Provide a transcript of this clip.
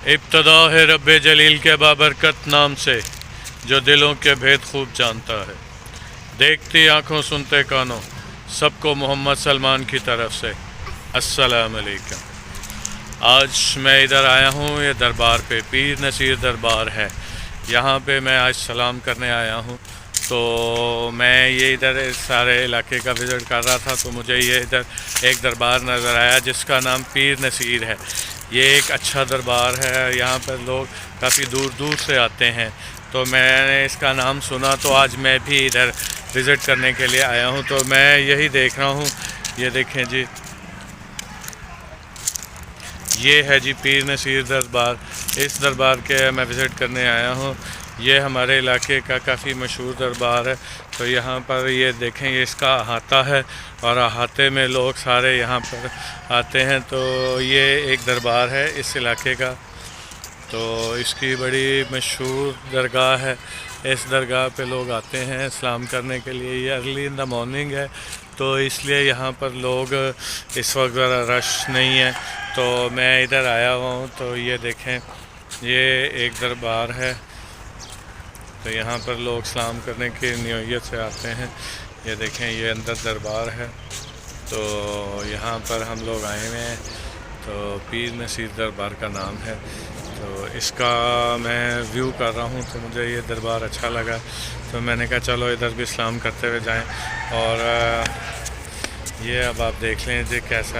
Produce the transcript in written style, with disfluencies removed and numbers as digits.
ابتدا ہے رب جلیل کے بابرکت نام سے جو دلوں کے بھید خوب جانتا ہے. دیکھتی آنکھوں سنتے کانوں سب کو محمد سلمان کی طرف سے السلام علیکم. آج میں ادھر آیا ہوں، یہ دربار پہ پیر نصیر دربار ہے. یہاں پہ میں آج سلام کرنے آیا ہوں. تو میں یہ ادھر سارے علاقے کا وزٹ کر رہا تھا تو مجھے یہ ادھر ایک دربار نظر آیا جس کا نام پیر نصیر ہے. یہ ایک اچھا دربار ہے، یہاں پر لوگ کافی دور دور سے آتے ہیں. تو میں نے اس کا نام سنا تو آج میں بھی ادھر وزٹ کرنے کے لیے آیا ہوں. تو میں یہی دیکھ رہا ہوں، یہ دیکھیں جی، یہ ہے جی پیر نصیر دربار. اس دربار کے میں وزٹ کرنے آیا ہوں. یہ ہمارے علاقے کا کافی مشہور دربار ہے. تو یہاں پر یہ دیکھیں، یہ اس کا احاطہ ہے اور احاطے میں لوگ سارے یہاں پر آتے ہیں. تو یہ ایک دربار ہے اس علاقے کا، تو اس کی بڑی مشہور درگاہ ہے. اس درگاہ پہ لوگ آتے ہیں سلام کرنے کے لیے. یہ ارلی ان دا مارننگ ہے تو اس لیے یہاں پر لوگ اس وقت ذرا رش نہیں ہے. تو میں ادھر آیا ہوا ہوں تو یہ دیکھیں، یہ ایک دربار ہے. تو یہاں پر لوگ سلام کرنے کی نیت سے آتے ہیں. یہ دیکھیں، یہ اندر دربار ہے. تو یہاں پر ہم لوگ آئے ہوئے ہیں. تو پیر نصیر دربار کا نام ہے. تو اس کا میں ویو کر رہا ہوں تو مجھے یہ دربار اچھا لگا. تو میں نے کہا چلو ادھر بھی سلام کرتے ہوئے جائیں. اور یہ اب آپ دیکھ لیں جی کیسا